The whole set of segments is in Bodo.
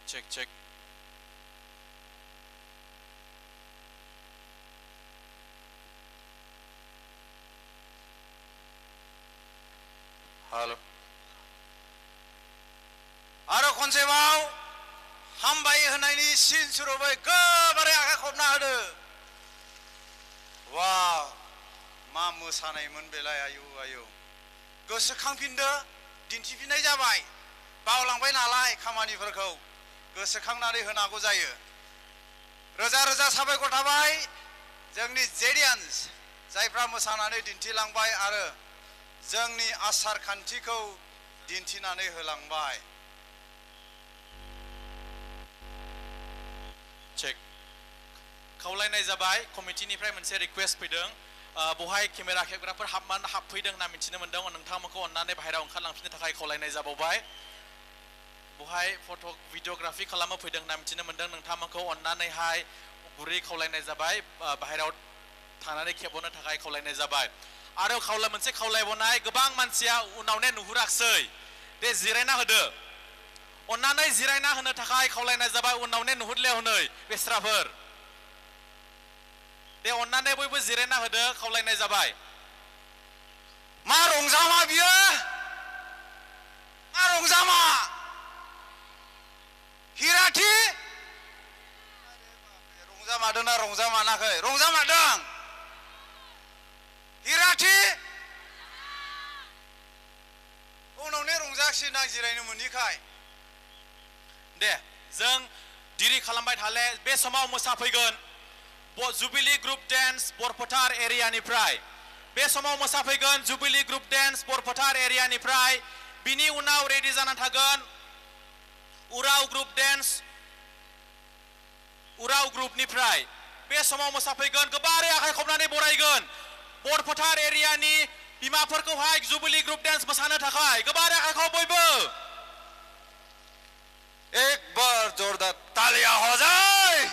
check. Halo. Aro konsebaव हामबाय होनायनि सिन सुरुबै गोबारै आखाइ खबना होदो वाव मा मोसानायमोन बेलाय आयौ गोसोखांफिनदो दिन्थिफिननाय जाबाय बावलांबाय नालाय खामानिफोरखौ गोसोखांनानै होनांगौ जायो रोजा रोजा साबायखर थाबाय जोंनि जेडियान्स जायफ्रा मोसानानै दिन्थिलांबाय आरो जोंनि आसार खान्थिखौ दिन्थिनानै होलांबाय चेक खावलायनाय जाबाय कमिटिनिफ्राय मोनसे रिक्वेस्ट फैदों बहाय केमेरा खेबग्राफोर हाबफैदों होनना मिथिनो मोनदों नोंथांमोनखौ अन्नानै बाहेरायाव ओंखारलांफिननो थाखाय खावलायनाय जाबावबाय बहाय फट' भिडिअग्राफि खालामनो फैदों होनना मिथिनो मोनदों नोंथांमोनखौ अन्नानैहाय गुरै खावलायनाय जाबाय बाहेरायाव थांनानै खेबहरनो थाखाय खावलायनाय जाबाय आरो मोनसे खावलायबावनाय गोबां मानसिया उनावनो नुहुराखसै दे जिरायना होदो अन्नानै जिरायना होनो थाखाय खावलायनाय जाबाय उनावनो नुहुरले हनै बेस्राफोर दे अन्नानै बयबो जिरायना होदो खावलायनाय जाबाय मा रंजामा बियो मा रंजामा हिराथि रंजामादों ना रंजामानाखै रंजामादों हिराथि उनावनो रंजासिन आं जिरायनो मोनिखाय दे जों दिरि खालामबाय थाले बे समाव मोसाफैगोन जुबिली ग्रुप डेन्स बरफोथार एरियानिफ्राय बे समाव मोसाफैगोन जुबिली ग्रुप डेन्स बरफोथार एरियानिफ्राय बिनि उनाव रेडि जाना थागोन उराव ग्रुप डेन्स उराव ग्रुपनिफ्राय बे समाव मोसाफैगोन गोबारै आखाइ खबनानै बरायगोन बरफोथार एरियानि बिमाफोरखौहाय जुबिली ग्रुप डेन्स मोसानो थाखाय गोबारै आखाइ खब बयबो एक बार जोरदार तालियां हो जाए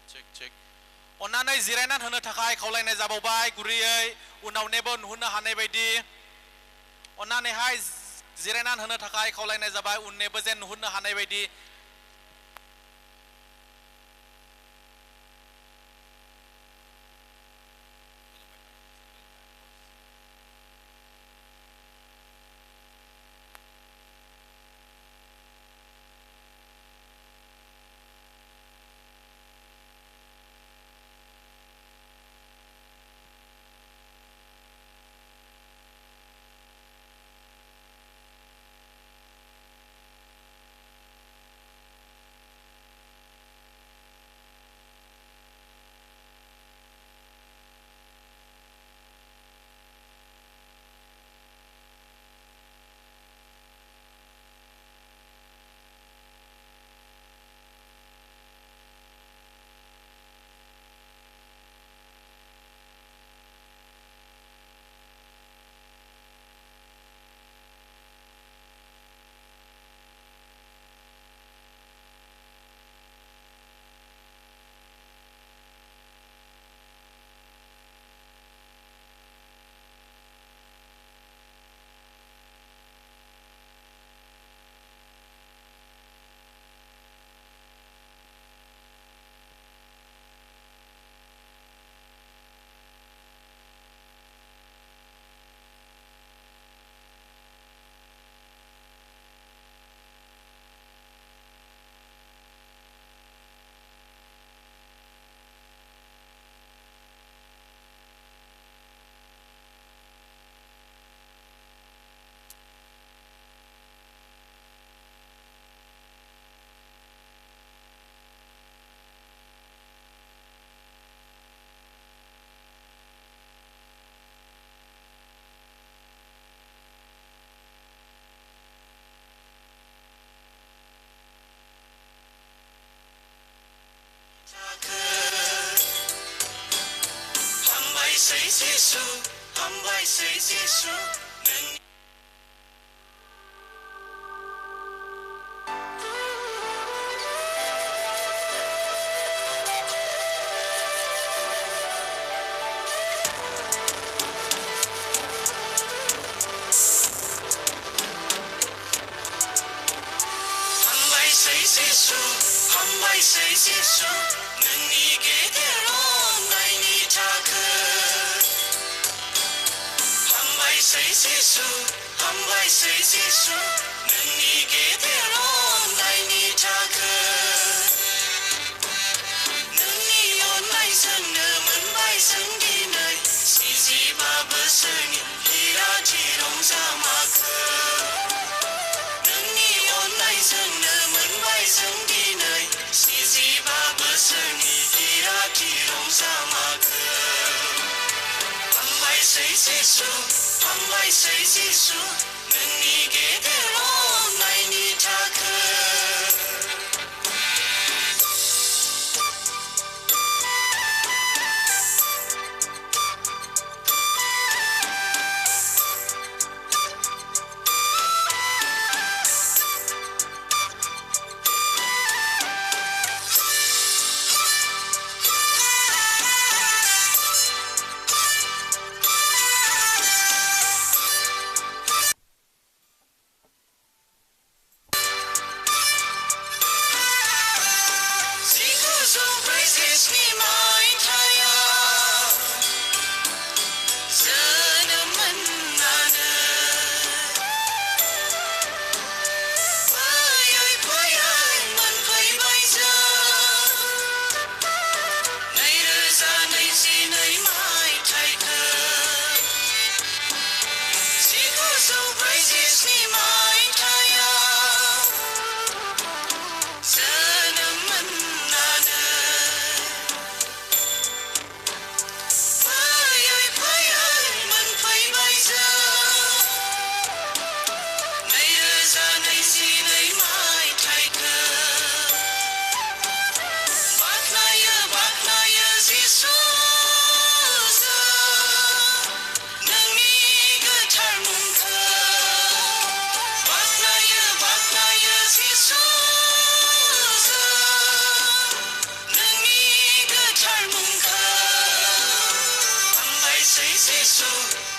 चेक अन्नानै जिरायनानै होनो थाखाय खावलायनाय जाबावबाय गुरैयै उनावनेबो नुहुरनो हानाय बायदि अन्नानैहाय जिरायनानै होनो थाखाय खावलायनाय जाबाय उननेबो जेन नुहुरनो हानाय बायदि जिसु हामबायसै जिसु नोंनि जिसु हामबायसै जिसु नोंनि गेदेर अननायनि थाखाय हामबायसै जिसु हामबायसै जिसु नोंनि गेदेर अननायनि थाखाय नोंनि अननायजोंनो मोनबाय जों दिनै 45 बोसोरनि हिराथि रंजामाखो नोंनि अननायजोंनो मोनबाय जों दिनै 45 बोसोरनि हिराथि रंजामाखो हामबायसै जिसु हामबायसै जिसु नोंनि गेदेर अननायनि थाखाय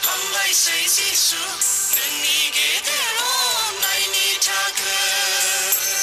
हामबायसै जिसु नोंनि गेदेर अननायनि थाखाय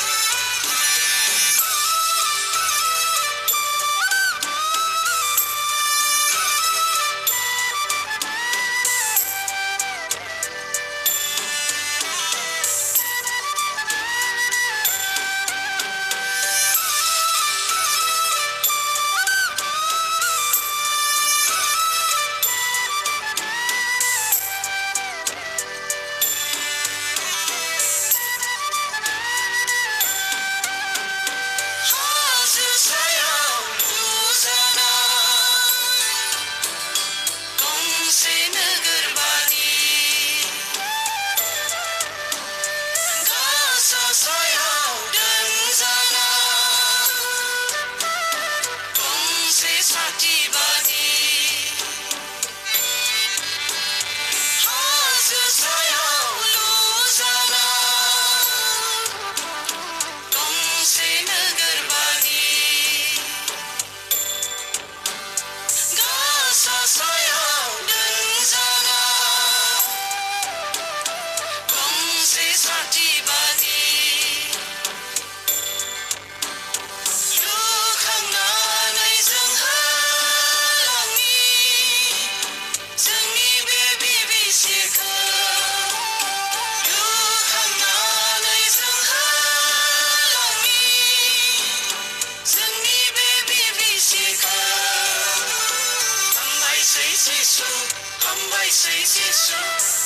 हामबायसै जिसु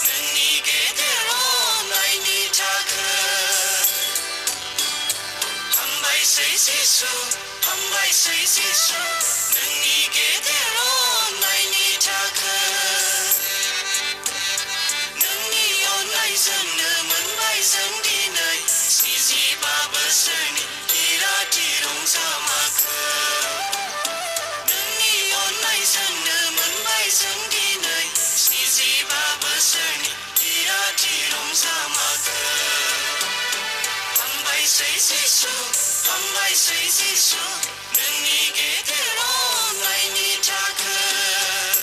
नोंनि गेदेर अननायनि थाखाय हामबायसै जिसु हामबायसै जिसु नोंनि गेदेर अननायनि थाखाय नोंनि अननायजोंनो मोनबाय जों दिनै 45 बोसोरनि हिराथि रंजामाखो नोंनि अननायजोंनो मोनबाय जों जिसु हामबायसै जिसु नोंनि गेदेर अननायनि थाखाय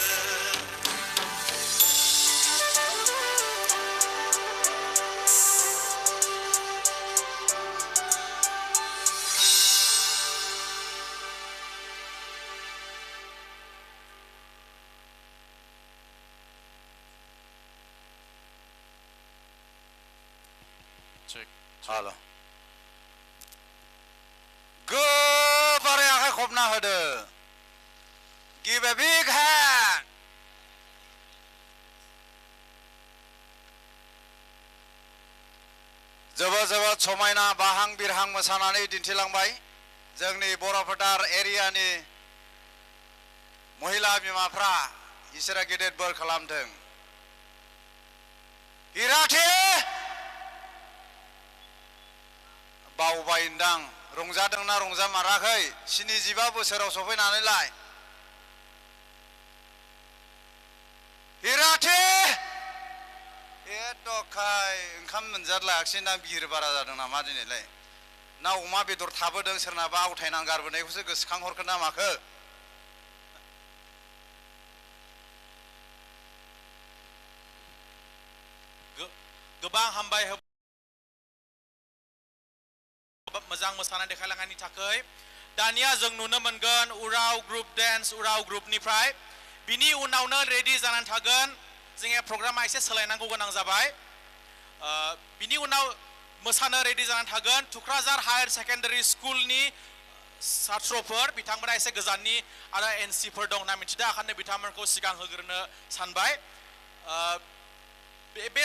Check. Halo. Gobarai akai khobna hodo. Give a big hand. जोबोद समायना बाहां बिरहां मोसानानै दिन्थिलांबाय जोंनि बर'फोथार एरियानि महिला बिमाफ्रा इसोरा गेदेर बोर खालामथों हिराथे बावबायदां रंजादोंना रंजामाराखै 75 बोसोराव सफैनानैलाय हिराथे एट'खाय ओंखाम मोनजालायाखैसै बिर बारा जादों नामा दिनैलाय ना अमा बेदर थाबोदों सोरनाबा आवथायनां गारबोनायखौसो गोसोखांहरखो ना माखो गोबां हामबाय मोजां मोसानाय देखायलांनायनि थाखाय दानिया जों नुनो मोनगोन उराव ग्रुप डेन्स उराव ग्रुपनिफ्राय बिनि उनावनो रेडि जानानै थागोन जोंनि प्रग्रामा एसे सोलायनांगौ गोनां जाबाय बिनि उनाव मोसानो रेडि जानानै थागोन थुक्राझार हायर सेकेन्डारि स्कुलनि छात्रफोर बिथांमोना एसे गोजाननि आरो एनसिफोर दं होनना मिथिदों ओंखायनो बिथांमोनखौ सिगां होग्रोनो सानबाय बे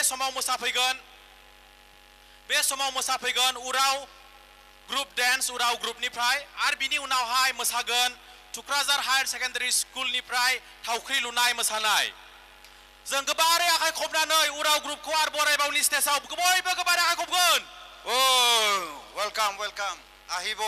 समाव मोसाफैगोन उराव ग्रुप डेन्स उराव ग्रुपनिफ्राय आरो बिनि उनावहाय मोसागोन थुक्राझार हायर सेकेन्डारि स्कुलनिफ्राय थावख्रि लुनाय मोसानाय जों गोबारै आखाइ खबनानै उराव ग्रुपखौ आरो बरायबावनि स्टेजआव बयबो गोबारै आखाइ खबगोन वेलकाम আহিব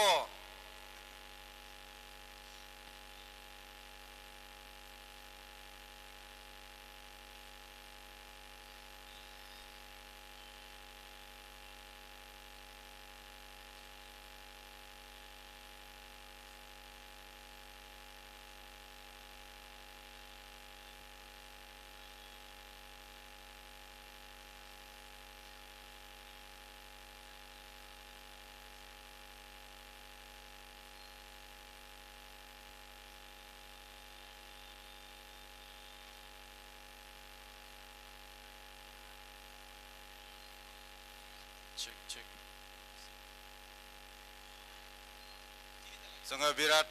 जोङो बिराद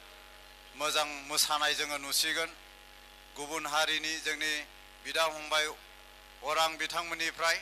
मोजां मोसानाय जोङो नुसिगोन गुबुन हारिनि जोंनि बिदा फंबाय अरां बिथांमोननिफ्राय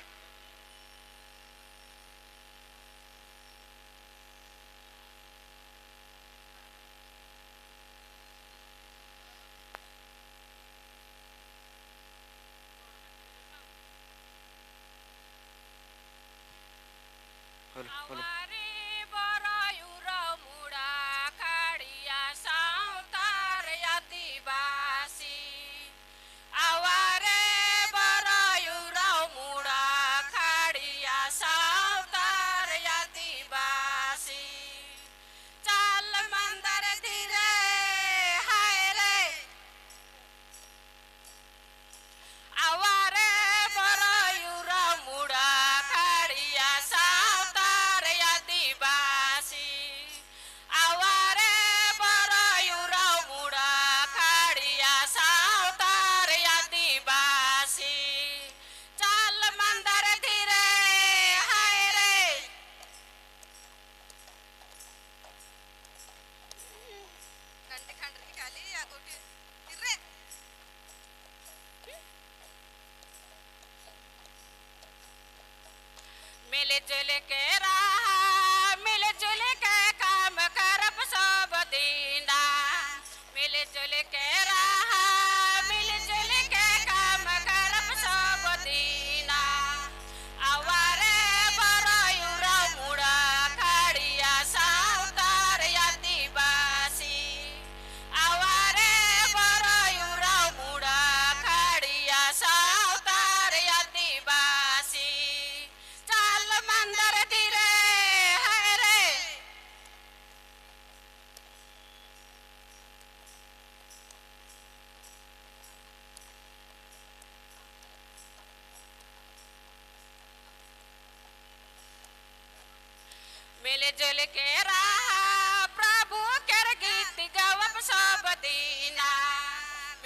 मिलजुल के रहा प्रभु केर गीत गावब सब दीना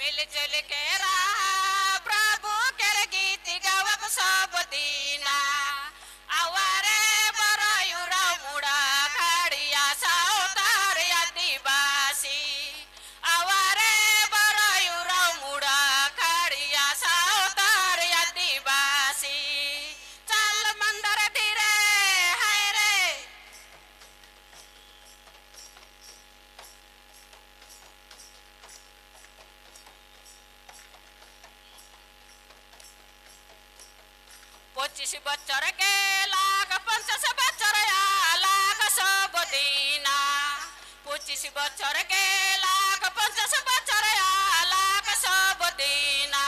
मिलजुल के रहा प्रभु केर गीत गावब सब दीना आवारे बरायुरा मुड़ा खड़िया साउतार आदिवासी आवारे बरायुरा मुड़ा खड़िया साउतार आदिवासी चल मंदिर धीरे हाय रे पच्चीस बच्चर के लाख 50 बच्चर लाख सब दीना 25 बच्चर के लाख 50 बच्चर लाख सब दीना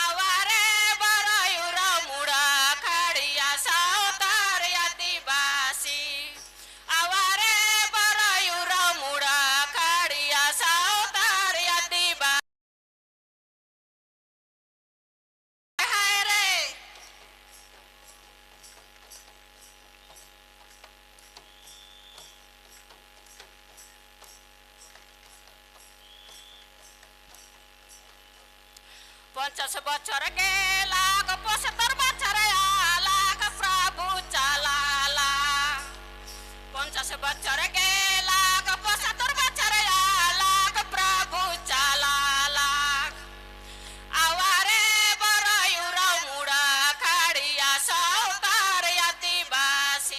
आवारे बरायुरा मुड़ा खड़िया साउतार आदिवासी आवारे बरायुरा मुड़ा खड़िया साउतार आदिवासी हाय रे पंचाश बच्चर के लाख 75 बच्चर लाख प्रभु चलाला 50 बच्चर के लाख 75 बच्चर लाख प्रभु चलाला आवारे बरायुरा मुड़ा खड़िया साउतार आदिवासी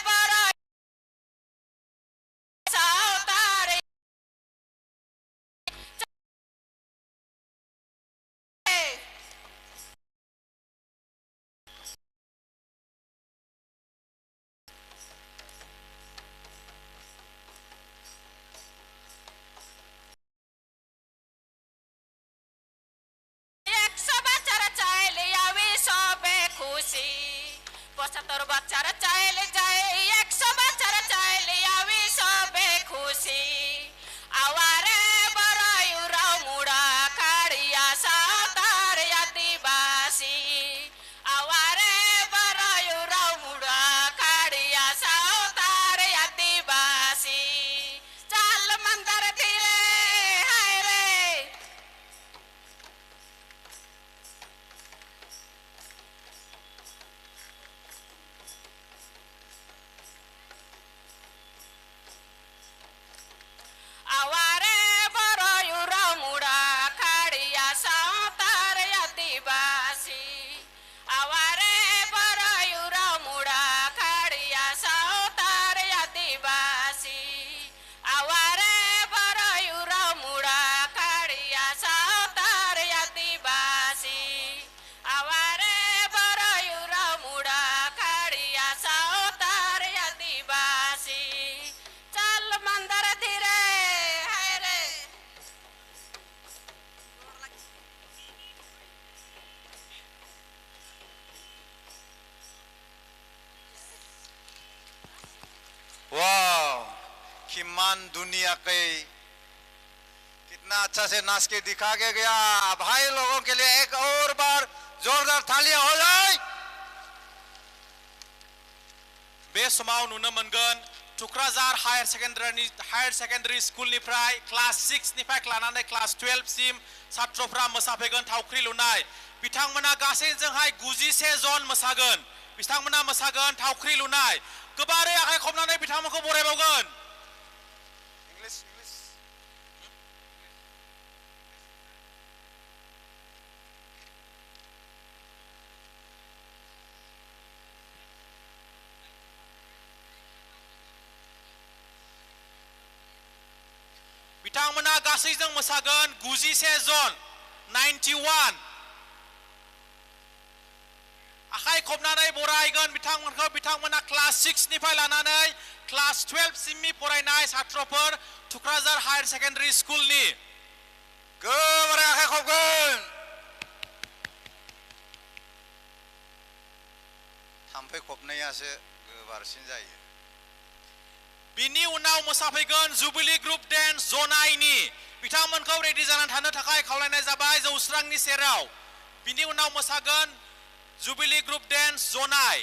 बरायुरा साउतार बच्चर चाइल आवे सबे खुशी 75 बच्चर चाइल जाए 100 बच्चर चाइल आवे सबे खुशी आवारे बरायुरा मुड़ा खड़िया साउतार आदिवासी आवारे बरायुरा मुड़ा खड़िया साउतार आदिवासी चल मंदिर धीरे हाय रे आवारे बरायुरा मुड़ा खड़िया साउतार आदिवासी आवारे बरायुरा मुड़ा खड़िया साउतार आदिवासी आवारे बरायुरा मुड़ा खड़िया साउतार आदिवासी आवारे बरायुरा मुड़ा खड़िया साउतार आदिवासी चल मंदिर धीरे हाय रे वाह किमान दुनिया के कितना अच्छा से नाच के दिखा के गया भाई लोगों के लिए एक और बार जोरदार तालियां हो जाए बे समाव नुनो मोनगोन टुक्राझार हायर सेकेन्डारि स्कुलनिफ्राय क्लास 6 निफ्राय लानानै क्लास 12 सिम छात्रफ्रा मोसाफैगोन थावख्रि लुनाय बिथांमोना गासै जोंहाय 91 जन मोसागोन बिथांमोना मोसागोन थावख्रि लुनाय गोबारै आखाइ खबनानै बिथांमोनखौ बरायबावगोन बिथांमोना गासैजों मोसागोन 91 जन 91 आखाइ खबनानै बरायगोन बिथांमोनखौ बिथांमोना क्लास 6 निफ्राय लानानै क्लास 12 सिमनि फरायनाय छात्रफोर टुक्राझार हायर सेकेन्डारि स्कुलनि गोबारै आखाइ खबगोन थाम्फै खबनायासो गोबारसिन जायो बिनि उनाव मोसाफैगोन जुबिली ग्रुप डेन्स जनाइनि बिथांमोनखौ रेडि जानानै थानो थाखाय खावलायनाय जाबाय जौस्रांनि सेराव बिनि उनाव मोसागोन जुबिली ग्रुप डेन्स जनाइ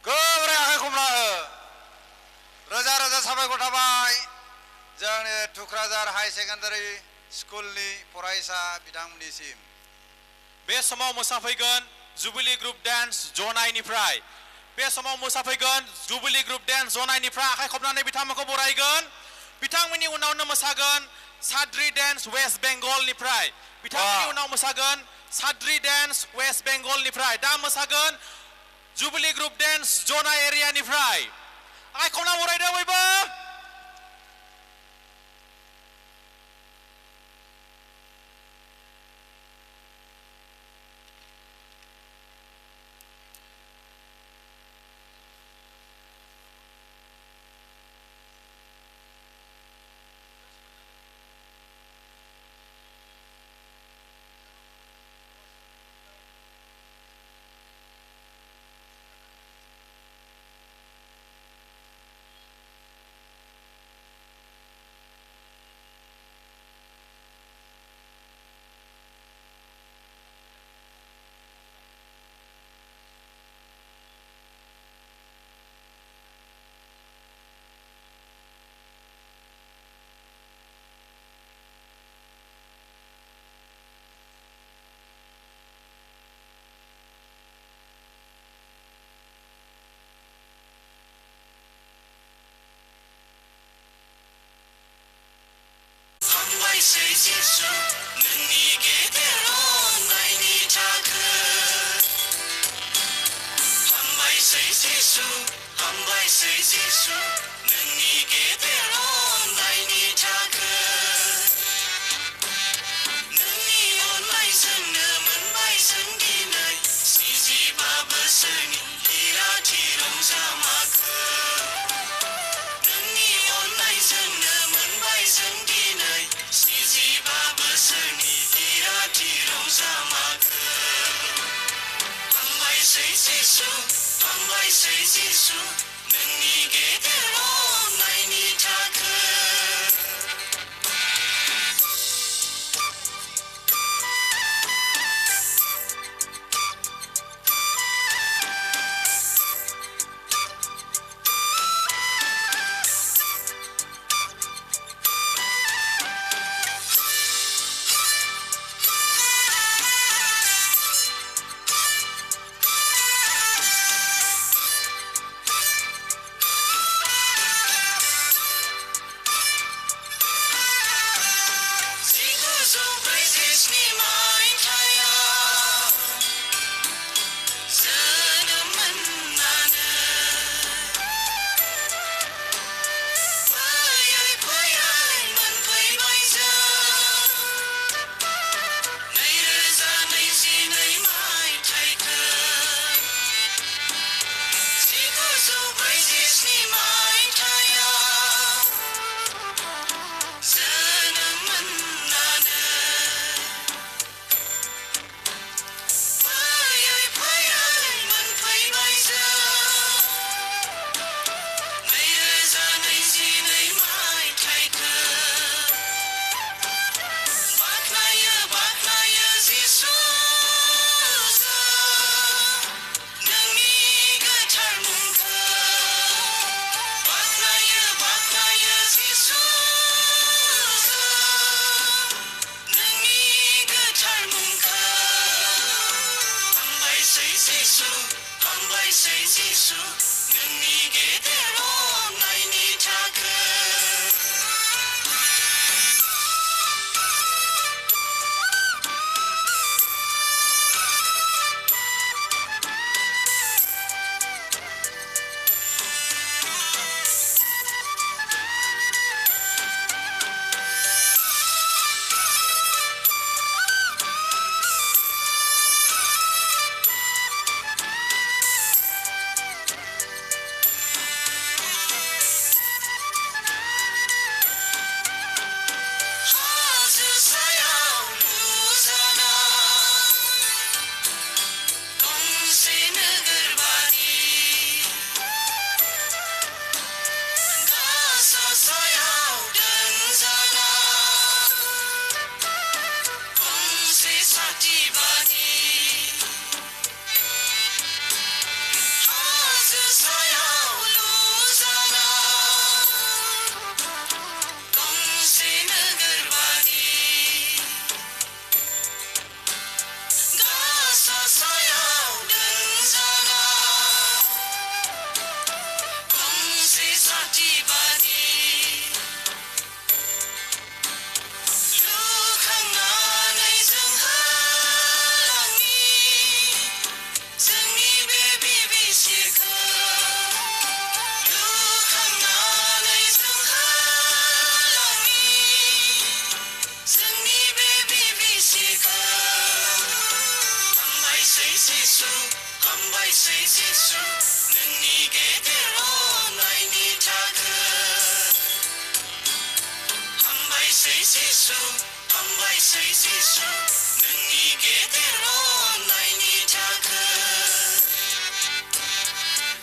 गोब्रे आखाइ खमना हो रोजा रोजा साबायखर थाबाय जोंनि थुक्राझार हाई सेकेन्डारि स्कुलनि फरायसा बिथांमोननिसिम बे समाव मोसाफैगोन जुबिली ग्रुप डान्स जनाइनिफ्राय बे समाव मोसाफैगोन जुबिली ग्रुप डान्स जनाइनिफ्राय आखाइ खबनानै बिथांमोनखौ बरायगोन बिथांमोननि उनावनो मोसागोन साद्रि डान्स वेस्ट बेंगलनिफ्राय बिथांमोननि उनाव मोसागोन साद्रि डान्स वेस्ट बेंगलनिफ्राय दा मोसागोन जुबिली ग्रुप डान्स जनाइ एरियानिफ्राय आखाइ खबना बरायदो बयबो हामबाय सै जिसु नोंनि गेदेर अननायनि थाखाय हामबाय सै जिसु नोंनि गेदेर अननायनि थाखाय नोंनि अननायजोंनो मोनबाय जों दिनै 45 बोसोरनि लिराथि रंजामाखो नोंनि अननायजोंनो मोनबाय जों दिनै 45 बोसोरनि लिराथि रंजामाखो हामबाय सै जिसु नोंनि गेदेर अननायनि थाखाय बादि लुखांनानै जों होलांनि जोंनि बे बिबिसिखौ लुखांनानै जों होलांनि जोंनि बे बिबिसिखौ हामबायसै जिसु हामबायसै जिसु नोंनि गेदेर अननायनि थाखाय हामबायसै जिसु हामबायसै जिसु नोंनि गेदेर अननायनि थाखाय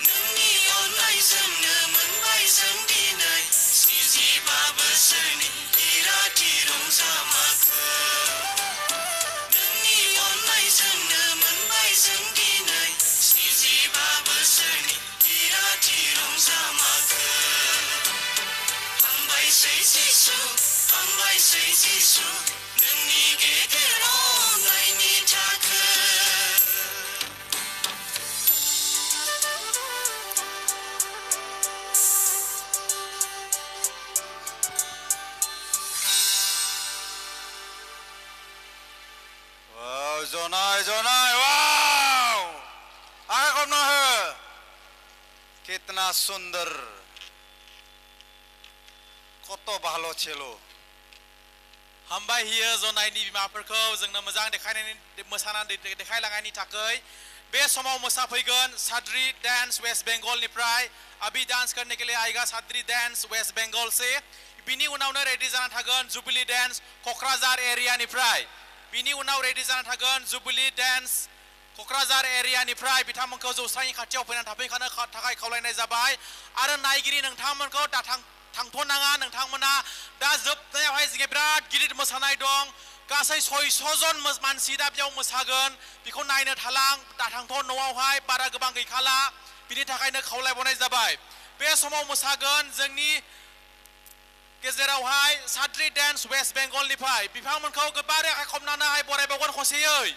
नोंनि अननायजोंनो मोनबाय जों दिनै 45 बोसोरनि इराथि रंजामाखौ नोंनि अननायजोंनो मोनबाय जों दिनै 45 बोसोरनि इराथि रंजामाखौ हामबायसै जिसु हामबायसै जिसु नोंनि गेदेर अननायनि थाखाय वाह जोनाय जोनाय वाह आगे कौन है कितना सुंदर কত ভালো ছিল हामबाय हियो जनायनि बिमाफोरखौ जोंनो मोजां मोसानानै देखायलांनायनि थाखाय बे समाव मोसाफैगोन साद्रि डांस वेस्ट बेंगलनिफ्राय अभी डांस करने के लिए आएगा साद्रि डांस वेस्ट बेंगल से बिनि उनावनो रेडी जाना थागोन जुबिली डांस कक्राझार एरियानिफ्राय बिनि उनाव रेडी जाना थागोन जुबिली डांस कक्राझार एरियानिफ्राय बिथांमोनखौ जौसांनि खाथियाव फैनानै थाफैखानो थाखाय खावलायनाय जाबाय आरो नायगिरि नोंथांमोनखौ थांथ'नाङा नोंथांमोना दा जोबनायावहाय जोंहा बिराद गिदिर मोसानाय दं गासै 600 जन मानसि दा बेयाव मोसागोन बेखौ नायनो थालां दा थांथ' न'आवहाय बारा गोबां गैखाला बिनि थाखायनो खावलायबावनाय जाबाय बे समाव मोसागोन जोंनि गेजेरावहाय साद्रि डांस वेस्ट बेंगलनिफ्राय बिथांमोनखौ गोबारै आखाइ खबनानै बरायबावगोन खौसेयै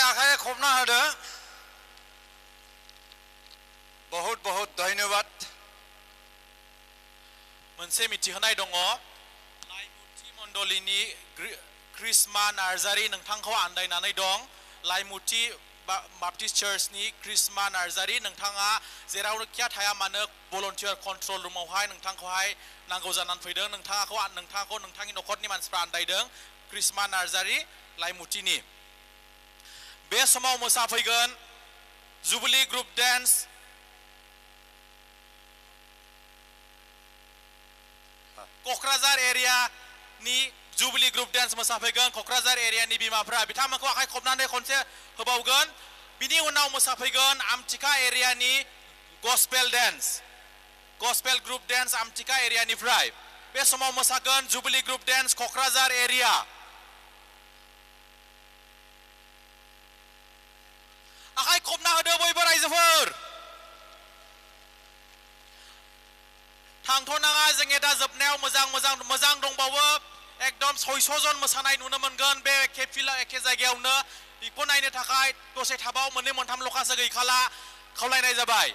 आखाइ खबना होदो बहुत बहुत धन्यवाद मोनसे मिथिहोनाय दङ लाइमुथि मण्डलिनि क्रिस्मा नार्जारी नोंथांखौ आन्दायनानै दं लाइमुथि बाप्टिस्ट चार्चनि क्रिस्मा नार्जारी नोंथाङा जेरावखि थाया मानो भलन्टियार कन्ट्रल रुमावहाय नोंथांखौहाय नांगौ जानानै फैदों नोंथांखौ नोंथांनि न'खरनि मानसिफ्रा आन्दायदों क्रिस्मा नार्जारी लाइमुथिनि बे समाव मोसाफैगोन जुबिली ग्रुप डान्स क'क्राझार एरियानि जुबिली ग्रुप डान्स मोसाफैगोन क'क्राझार एरियानि बिमाफ्रा बिथांमोनखौ आखाइ खबनानै खनसे होबावगोन बिनि उनाव मोसाफैगोन आमथिखा एरियानि gospel dance gospel group dance आमथिखा एरियानिफ्राय बे समाव मोसागोन jubilee group dance Kokrajhar area आखाइ खबना होदो बयबो रायजोफोर थांथ'नाङा जोंनि दा जोबनायाव मोजां दंबावो एकदम 600 जन मोसानाय नुनो मोनगोन बे एखे जायगायावनो बेखौ नायनो थाखाय दसे थाबाव मोननै मोनथाम लखासो गैखाला खावलायनाय जाबाय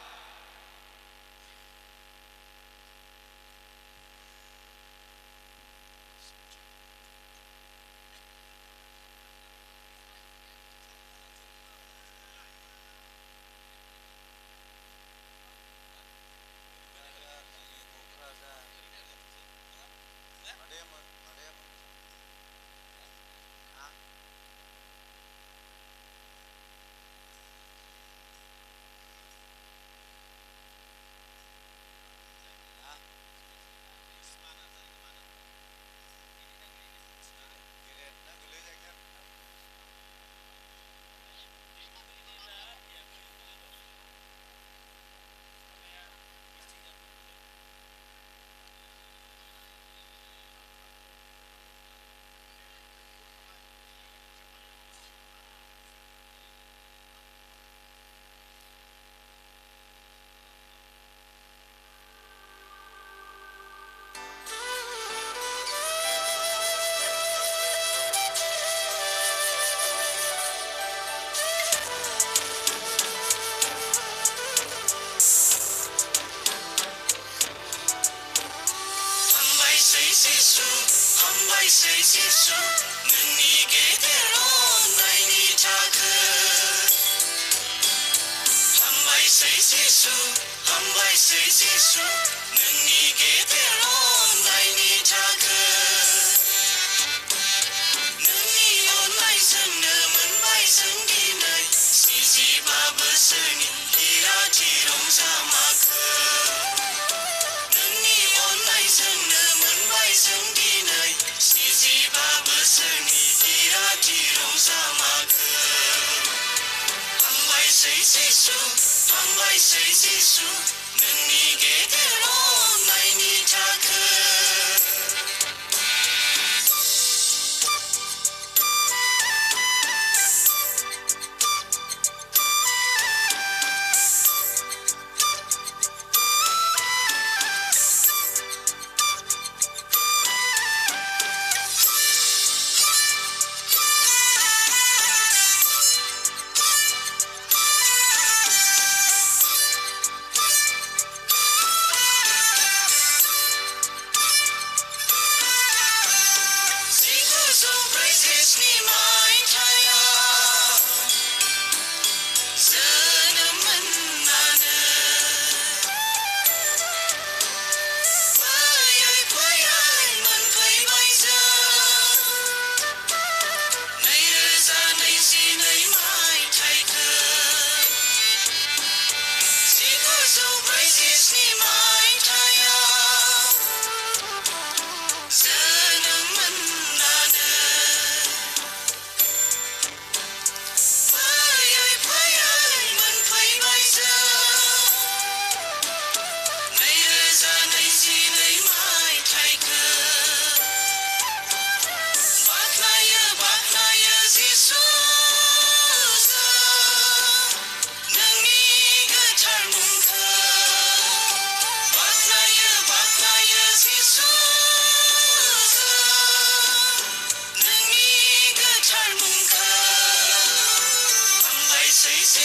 हामबायसै जिसु नोंनि गेदेर अननायनि थाखाय हामबायसै जिसु नोंनि गेदेर अननायनि थाखाय नोंनि अननायजोंनो मोनबाय जों दिनै 75 बोसोरनि हिराथि रंजामाखो नोंनि अननायजोंनो मोनबाय जों दिनै 75 बोसोरनि हिराथि रंजामाखो हामबायसै जिसु नोंनि गेदेर अननायनि थाखाय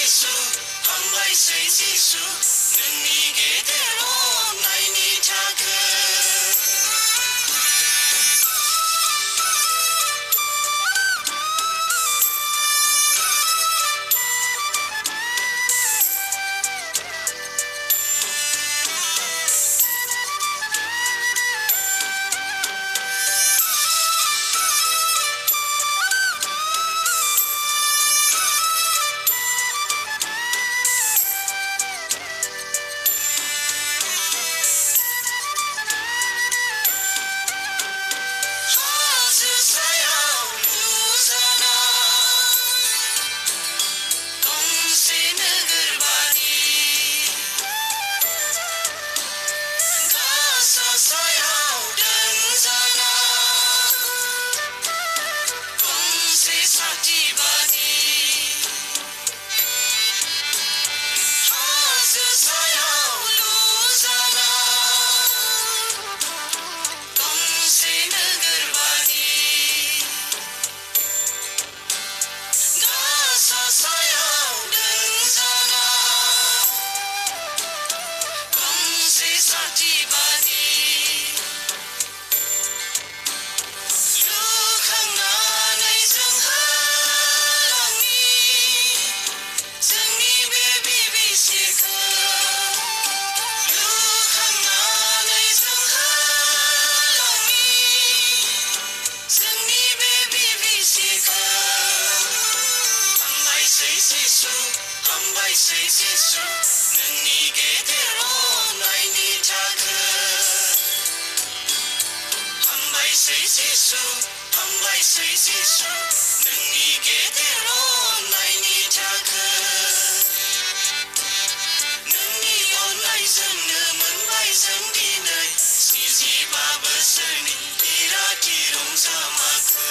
जिसु हामबायसै जिसु नोंनि गेदेर अननायनि थाखाय हाजो सायाव लुजाना गंसे नोगोर बारि गासा सायाव दोनजाना गंसे साथि बारि हाजो सायाव लुजाना गंसे नोगोर बारि गासा सायाव दोनजाना गंसे साथि बारि लुखांनानै जों होलांनि जोंनि बे बिबिसिखौ लुखांनानै जों होलांनि जोंनि बे बिबिसिखौ हामबायसै जिसु हामबायसै जिसु नोंनि गेदेर अननायनि थाखाय हामबायसै जिसु हामबायसै जिसु नोंनि गेदेर अननायनि थाखाय नोंनि अननायजोंनो मोनबाय जों दिनै 45 बोसोरनि इराथि रंजामाखौ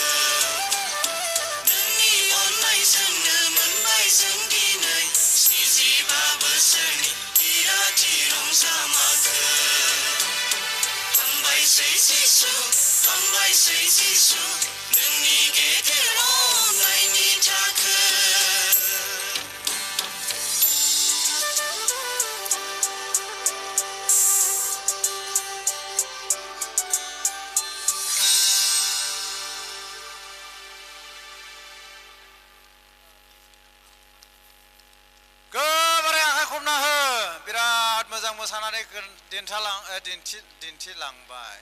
नोंनि अननायजोंनो मोनबाय जों दिनै 45 बोसोरनि इराथि रंजामाखौ हामबायसै जिसु हामबायसै जिसु नोंनि गेदेर अननायनि थाखाय गोबारै आखाइ खबना हो बिराद मोजां मोसानानै दिन्थिलांबाय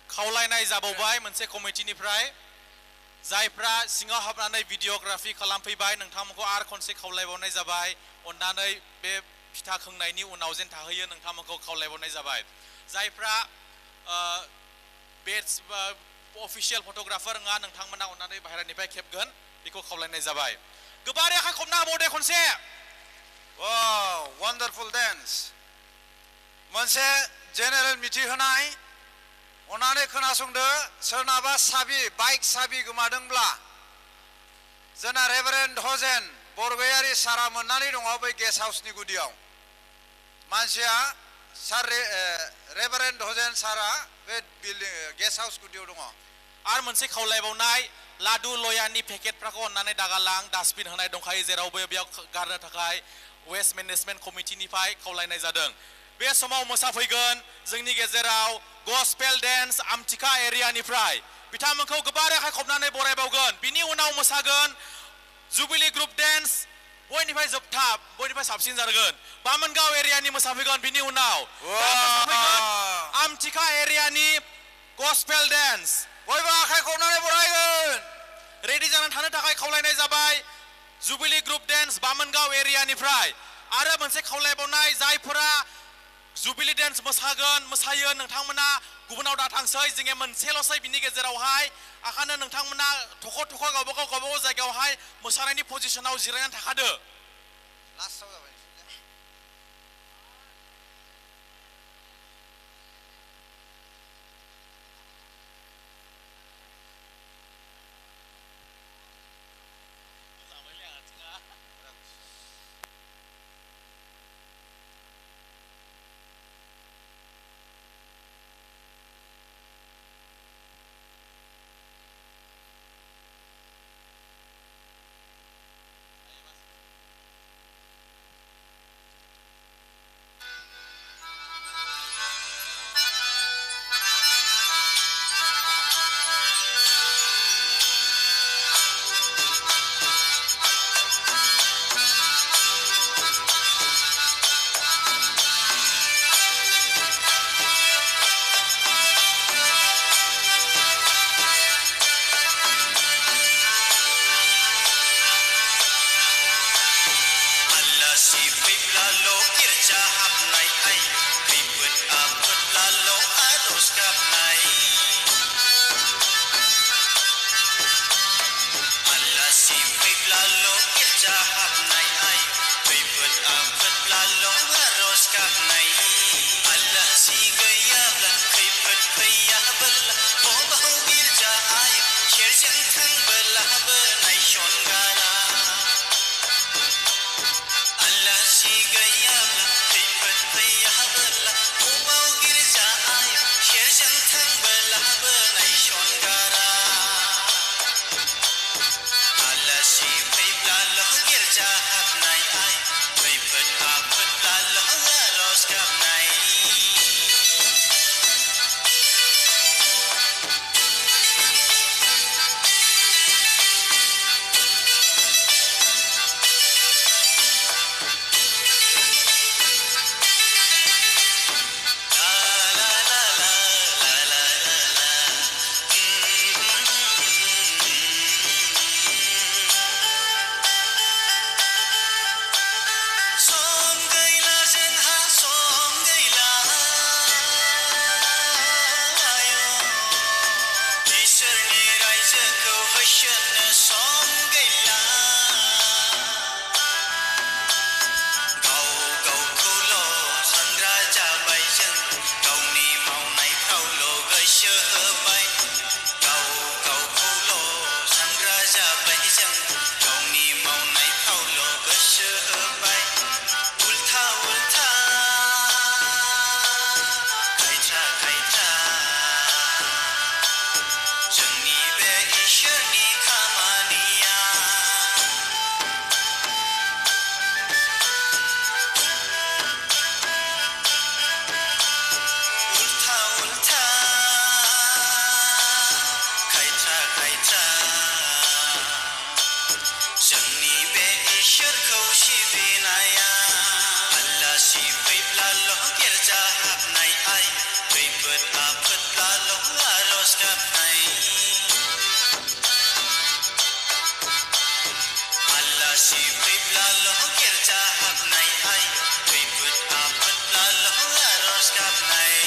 खावलायनाय जाबावबाय मोनसे कमिटिनिफ्राय जायफ्रा सिङाव हाबनानै भिडिअग्राफि खालामफैबाय नोंथांमोनखौ आरो खनसे खावलायबावनाय जाबाय अननानै बे फिथा खोंनायनि उनाव जेन थाहैयो नोंथांमोनखौ खावलायबावनाय जाबाय जायफ्रा बेट्स अफिसियेल फट'ग्राफार नङा नोंथांमोना अननानै बाहेरानिफ्राय खेबगोन बेखौ खावलायनाय जाबाय गोबारै आखाइ खबना होबावदे खनसे वाव वन्डारफुल डेन्स मोनसे जेनेरेल मिथिहोनाय अननानै खोनासंदो सोरनाबा साबि बाइक साबि गोमादोंब्ला जोंना रेभारेन्ड हजेन बरगयारि सारा मोननानै दङ बै गेस्ट हाउसनि गुदियाव मानसिया सार रेभारेन्ड हजेन सारा बे बिल्डिं गेस्ट हाउस गुदियाव दङ आरो मोनसे खावलायबावनाय लादु लयानि पेकेटफोरखौ अननानै दागालां डास्टबिन होनाय दंखायो जेरावबो बेयाव गारनो थाखाय वेस्ट मेनेजमेन्ट कमिटिनिफ्राय खावलायनाय जादों बे समाव मोसाफैगोन जोंनि गेजेराव गस्पेल डेन्स आमथिखा एरियानिफ्राय बिथांमोनखौ गोबारै आखाइ खबनानै बरायबावगोन बिनि उनाव मोसागोन जुबिली ग्रुप डेन्स बयनिफ्राय जोबथा बयनिफ्राय साबसिन जागोन बामोनगाव एरियानि मोसाफैगोन बिनि उनाव आमथिखा एरियानि गस्पेल डेन्स बयबो आखाइ खबनानै बरायगोन रेडि जानानै थानो थाखाय खावलायनाय जाबाय जुबिली ग्रुप डेन्स बामोनगाव एरियानिफ्राय आरो मोनसे खावलायबावनाय जायफोरा जुबिली डेन्स मोसायो नोंथांमोना गुबुनाव दा थांसै जोङो मोनसेल'सै बिनि गेजेरावहाय आखानो नोंथांमोना थख' गावबागाव जायगायावहाय मोसानायनि पजिशनाव जिरायनानै थाखादो लास्टआव जाबाय होसोनो सम गैला गाव गावखौल' सानग्रा जाबाय जों गावनि मावनायफ्रावल' गोसो होबाय गाव गावखौल' सानग्रा जाबाय जों गावनि मावनायफ्रावल' गोसो होबाय उल्था उल्था खायथा खायथा जोंनि बे इसोरनि खामानिया उल्था उल्था खायथा खायथा जोंनि बे इसोरखौ सिबिनाया आलासि फैब्लाल' गिर्जा हाबनाय आइ खैफोद आफोदब्लाल' आर'ज गाबनाय आलासि फैब्लाल' गिर्जा हाबनाय आइ खैफोद आफोदब्लाल' आर'ज गाबनाय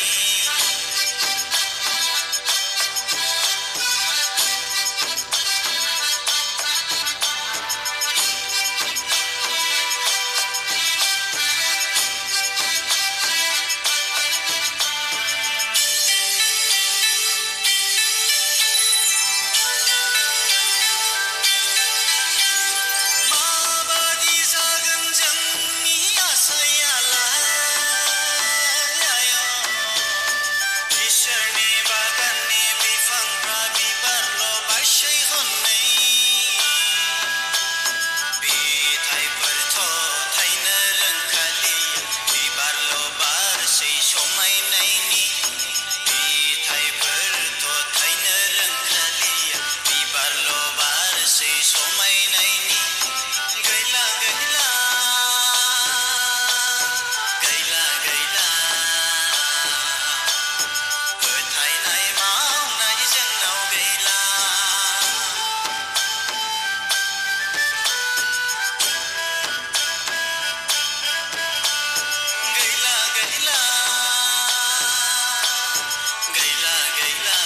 माबादि जागोन जोंनि आसायालाय इसोरनि बागाननि बिफांफ्रा बिबारल' बारसै हनै बिथाइफोरथ' थायनो रोंखालिया बिबारल' बारसै समायनायनि बिथाइफोरथ' थायनो रोंखालिया बिबारल' बारसै समायनायनि गैला गैला गैला गैला फोथायनाय मावनाय जोंनाव गैला गैला गैला गैला गैला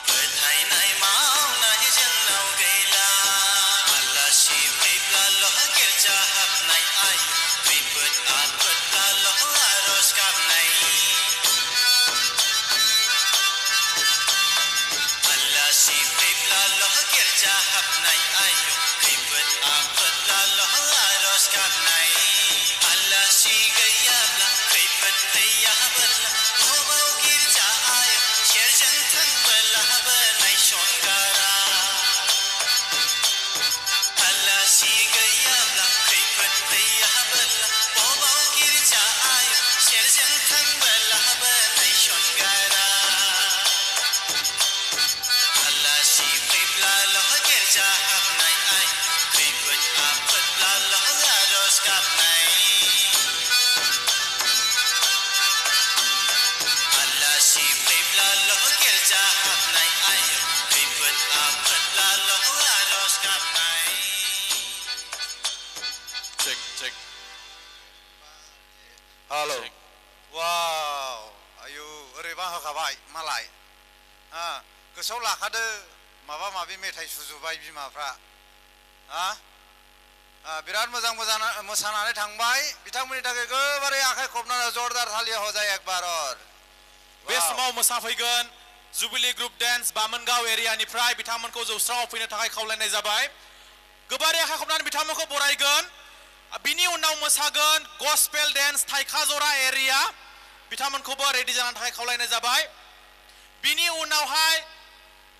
फोथायनाय मावनाय जोंनाव गैला आलासि फैब्लाल' गिर्जा हाबनाय आइ खैफोद आफोदब्लाल' आर'ज गाबनाय आलासि फैब्लाल' गिर्जा हाबनाय आइ खैफोद आफोदब्लाल' आर'ज गाबनाय आलासि गैयाब्ला खैफोद फैयाबोला बबाव गिर्जा आइ सेरजों थांबोलाबो नायसनगारा आलासि गैयाब्ला खैफोद फैयाबोला बबाव गिर्जा आइ सेरजों थांबोलाबो नायसनगारा आलासि फैब्लाल' गिर्जा हाबनाय आइ खैफोद आफोदब्लाल' आर'ज गाबनाय आलासि फैब्लाल' गिर्जा हाबनाय आइ खैफोद आफोदब्लाल' आर'ज गाबनाय check check हेलो check वाव आयु ओरैबा होखाबाय मालाय गोसोआव लाखादो माबा माबि मेथाइ सुजुबाय बिमाफ्रा बिराद मोजां मोसानानै थांबाय बिथांमोननि थाखाय गोबारै आखाइ खबनानै जरदार थालिया हजाय एकबार बे समाव मोसाफैगोन जुबिली ग्रुप डेन्स बामोनगाव एरियानिफ्राय बिथांमोनखौ जौस्राङाव फैनो थाखाय खावलायनाय जाबाय गोबारै आखाइ खबनानै बिथांमोनखौ बरायगोन बिनि उनाव मोसागोन गस्पेल डेन्स थाइखाजरा एरिया बिथांमोनखौबो रेडि जानानै थाखाय खावलायनाय जाबाय बिनि उनावहाय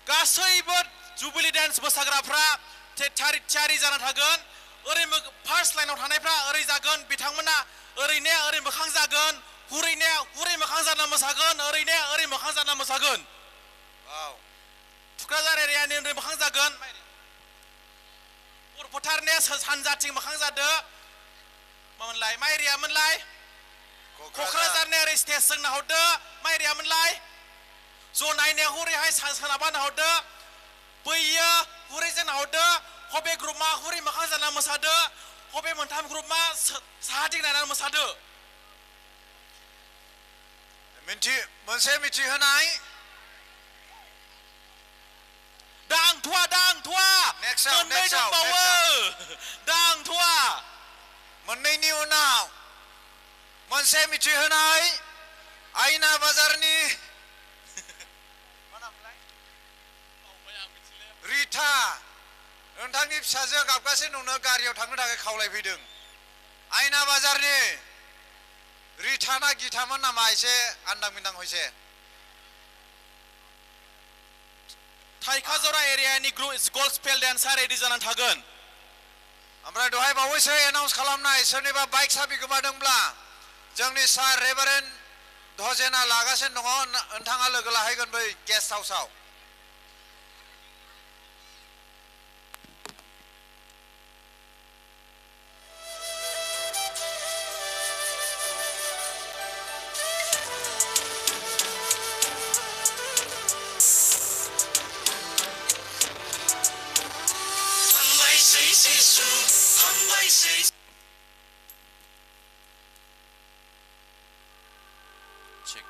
गासैबो जुबिली डेन्स मोसाग्राफ्रा थियारि जाना थागोन ओरै फार्स्ट लाइनाव थानायफ्रा ओरै जागोन बिथांमोना ओरैनो ओरै मोखां जागोन हुरैनो हुरै मोखां जाना मोसागोन ओरैनो ओरै मोखां जाना मोसागोन थुक्राझार एरियानि ओरै मोखां जागोन फोथारने सानजाथिं मोखां जादो मामोनलाय मा एरियामोनलाय क'क्राझारनि ओरै स्टेजजों नाहरदो मा एरियामोनलाय ज' नायनो हरैहाय सोनाबा नाहरदो बैयो हरैजों नाहरदो हबे ग्रुपमा हरै मोखां जाना मोसादो हबे मोनथाम ग्रुपमा साहाथिं नायनानै मोसादो मोनसे मिथिहोनाय Next out, มันไม่ next ต้อง out, บอก next ว่า out. ดังทั่ว मोननैनि उनाव मोनसे मिथिहोनाय आइना बाजारनि रिथा नोंथांनि फिसाजोआ गाबगासिनो दंनो गारियाव थांनो थाखाय खावलायफैदों आइना बाजारनि रिथा ना गिथामोन नामा एसे आन्दां मिन्दां हयसे थाइखाजरा एरियानि गल्फ स्पेल डेन्सार रेडि जानानै थागोन ओमफ्राय दहाय बावैसो एनाउन्स खालामनाय सोरनिबा बाइक साबि गोमादोंब्ला जोंनि सार रेभारेन्ड धजेना लागासिनो दङ नोंथाङा लोगो लाहैगोन बै गेस्ट हाउसआव Check.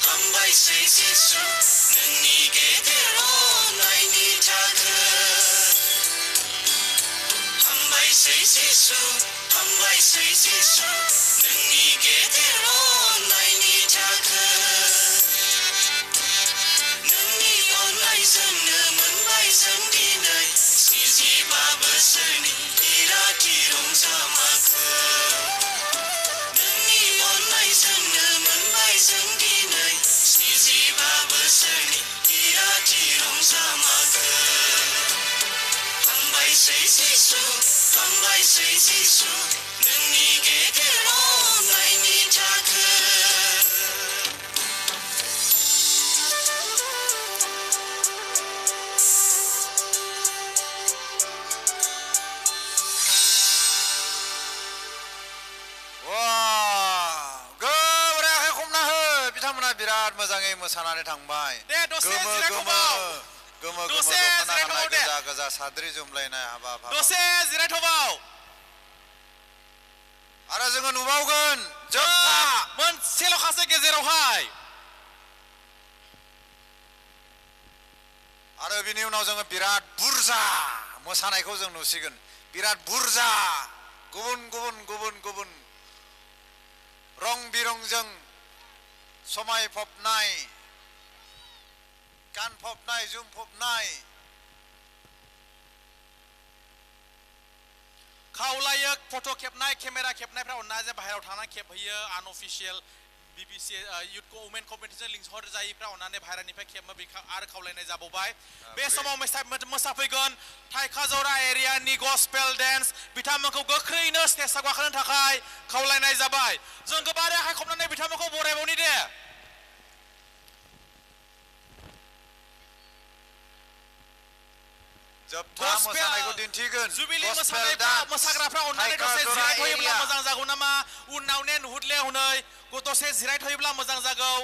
हामबायसै जिसु नोंनि गेदेर अननायनि थाखाय हामबायसै जिसु नोंनि गेदेर अननायनि थाखाय नोंनि अननायजोंनो मोनबाय जों दिनै 45 बोसोरनि बिराथि रंजामाखो नोंनि अननायजोंनो मोनबाय जों दिनै 45 बोसोरनि बिराथि रंजामाखो हामबायसै जिसु नोंनि गेदेर अननायनि थाखाय बिराद मोजाङै मोसानानै थांबाय दे दसे गोमो जिरायथ'बाव गोमो दसे दख'ना जिरायथ'बाव गाननाय दे। गोजा गोजा साद्रि जोमलायनाय हाबाफारि दसे जिरायथ'बाव आरो जोङो नुबावगोन जोबथा मोनसेल'खासो गेजेरावहाय आरो बिनि उनाव जोङो बिराद बुरजा मोसानायखौ जों नुसिगोन बिराद बुरजा गुबुन रं बिरंजों समायफबनाय गानफबनाय जोमफबनाय खावलायो फट' खेबनाय केमेरा खेबनायफ्रा अननानै बाहेरायाव थांनानै खेबहैयो आनअफिसियेल BBC युथ वुमेन कम्पिटिशन लिंहर जायैफ्रा अननानै बाहेरानिफ्राय खेबनो आरो खावलायनाय जाबावबाय बे समाव मोसाफैगोन थाइखाजरा एरियानि गस्पेल डेन्स बिथांमोनखौ गोख्रैनो स्टेजआव गाखोनो थाखाय खावलायनाय जाबाय जों गोबारै आखाइ खबनानै बिथांमोनखौ बरायबावनि दे जोबथा मोसानायखौ दिन्थिगोन जुबिली मोसाग्राफ्रा अननानै दसे जिरायथ'योब्ला मोजां जागौ नामा उनाव ने नुहुरले हनै दसे जिरायथ'योब्ला मोजां जागौ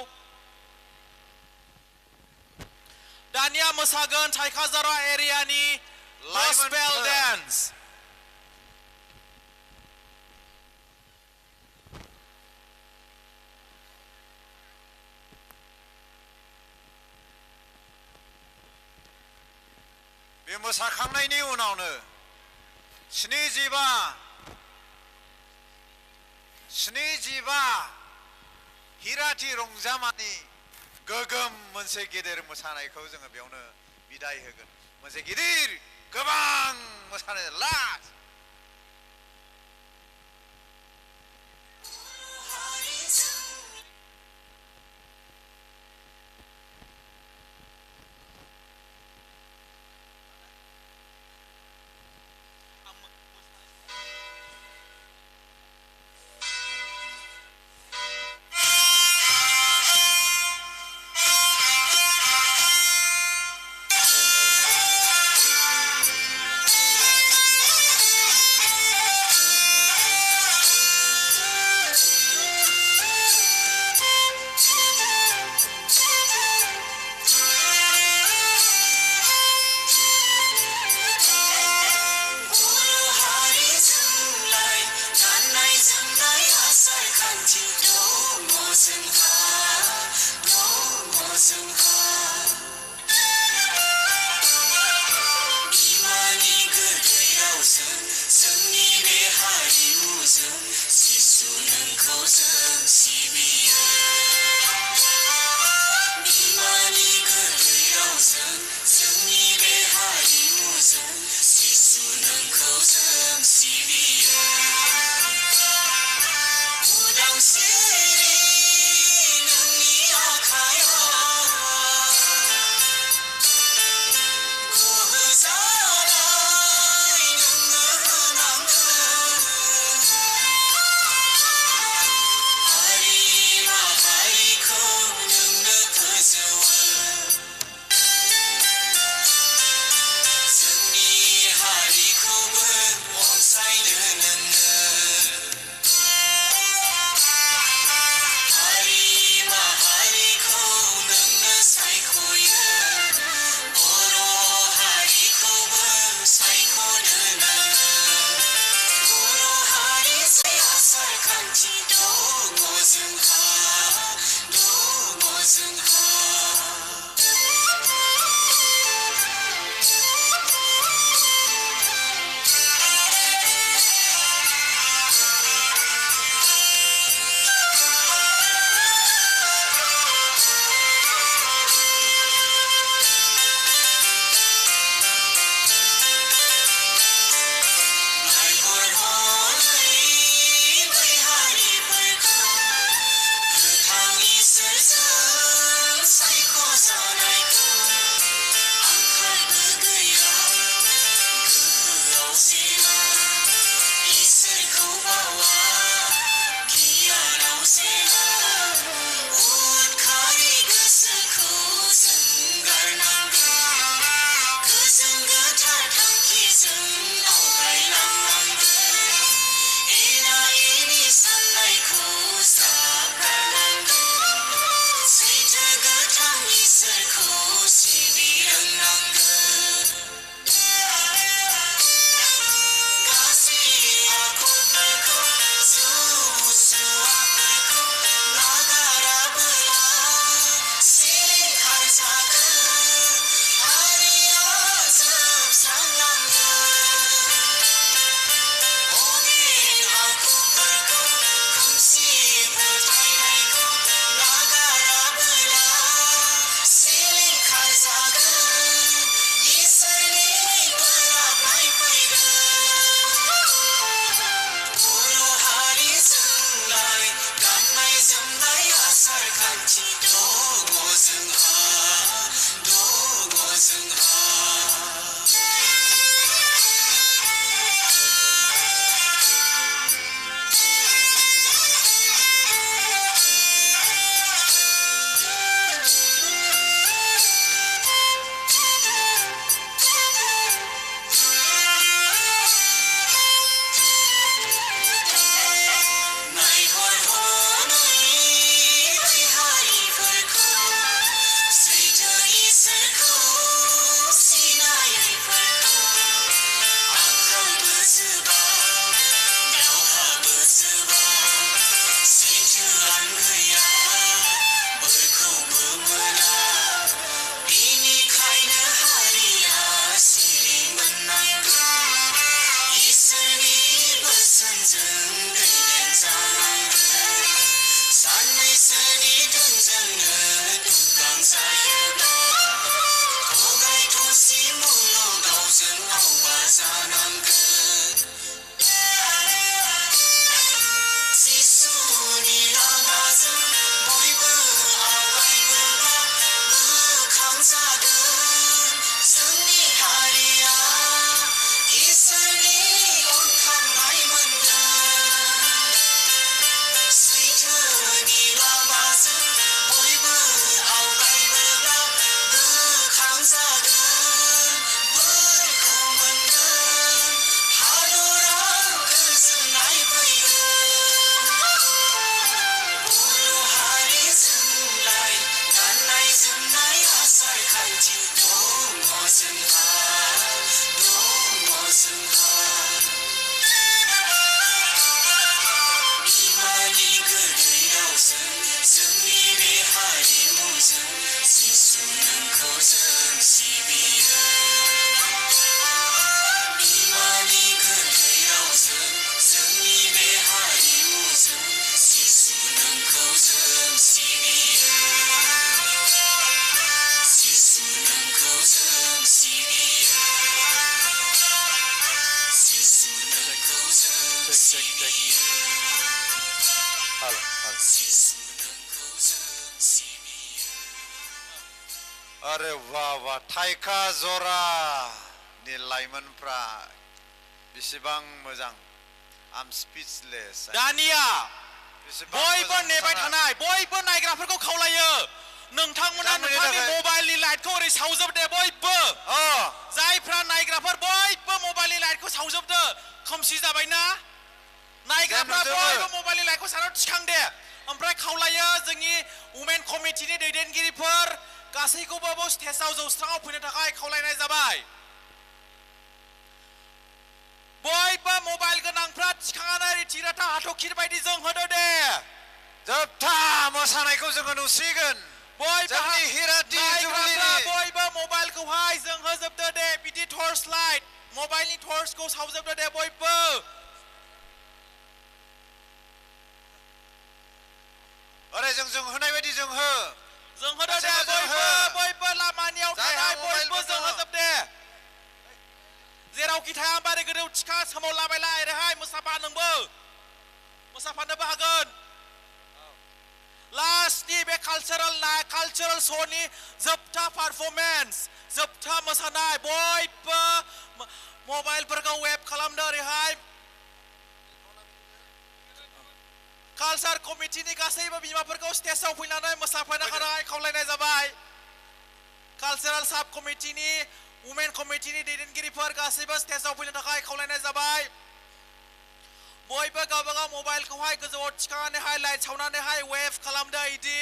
दानिया मोसागोन थाइखाजारा एरियानि गस्पेल डेन्स बे मोसाखांनायनि उनावनो 75 हिराथि रंजामानि गोगोम मोनसे गेदेर मोसानायखौ जोङो बेयावनो बिदाय होगोन मोनसे गिदिर गोबां मोसानाय लास्ट Halo, halo. अरे वाह वाह थाइका जरानि लाइमोनफ्रा बेसेबां मोजां I'm speechless दानिया बेसेबां बयबो मोजां नेबाय मोसानाय। थानाय बयबो नायग्राफोरखौ खावलायो नोंथांमोना जामुनि नोंथांनि थाखाय। मबाइलनि लाइटखौ ओरै सावजोबदे बयबो जायफ्रा नायग्राफोर बयबो मबाइलनि लाइटखौ सावजोबदो खोमसि जाबायना नायग्राफ्रा नुजोबो। बयबो मबाइलनि लाइटखौ सानाव थिखांदे ओमफ्राय खावलायो जोंनि वुमेन कमिटिनि दैदेनगिरिफोर गासैखौबो स्टेजआव जौस्राङाव फैनो थाखाय खावलायनाय जाबाय बयबो मबाइल गोनांफ्रा थिखांनानै रिथिराथा हाथरखि बायदि जोंहोदो दे जोबथा मोसानायखौ जोङो नुसिगोन बयबो जोंनि हिराथि नायग्राफ्रा जुबलिनि बयबो मबाइलखौहाय जोंहोजोबदो दे बिदि टर्च लाइट मबाइलनि टर्चखौ सावजोबदो दे बयबो ओरै जों जोंहोनाय बायदि जोंहो जोंहोदो दे गासैबो जोंहो। बयबो लामानियाव जायहा थानाय मबाइल बयबो दङ। जोंहोजोब दे जेरावखि थाया बारै गोदौ थिखा सोमावलाबायला ओरैहाय मोसाफा नोंबो मोसाफानोबो हागोन लास्टनि बे कालचारेल श'नि जोबथा पारफरमेन्स जोबथा मोसानाय बयबो मबाइलफोरखौ वेब खालामदो ओरैहाय कालचार कमिटिनि गासैबो बिमाफोरखौ स्टेजआव फैनानै मोसाफैनो थाखाय खावलायनाय जाबाय कालचारेल साब कमिटिनि वुमेन कमिटिनि दैदेनगिरिफोर गासैबो स्टेजआव फैनो थाखाय खावलायनाय जाबाय बयबो गावबागाव मबाइलखौहाय गोजौआव थिखांनानैहाय लाइट सावनानैहाय वेभ खालामदो इदि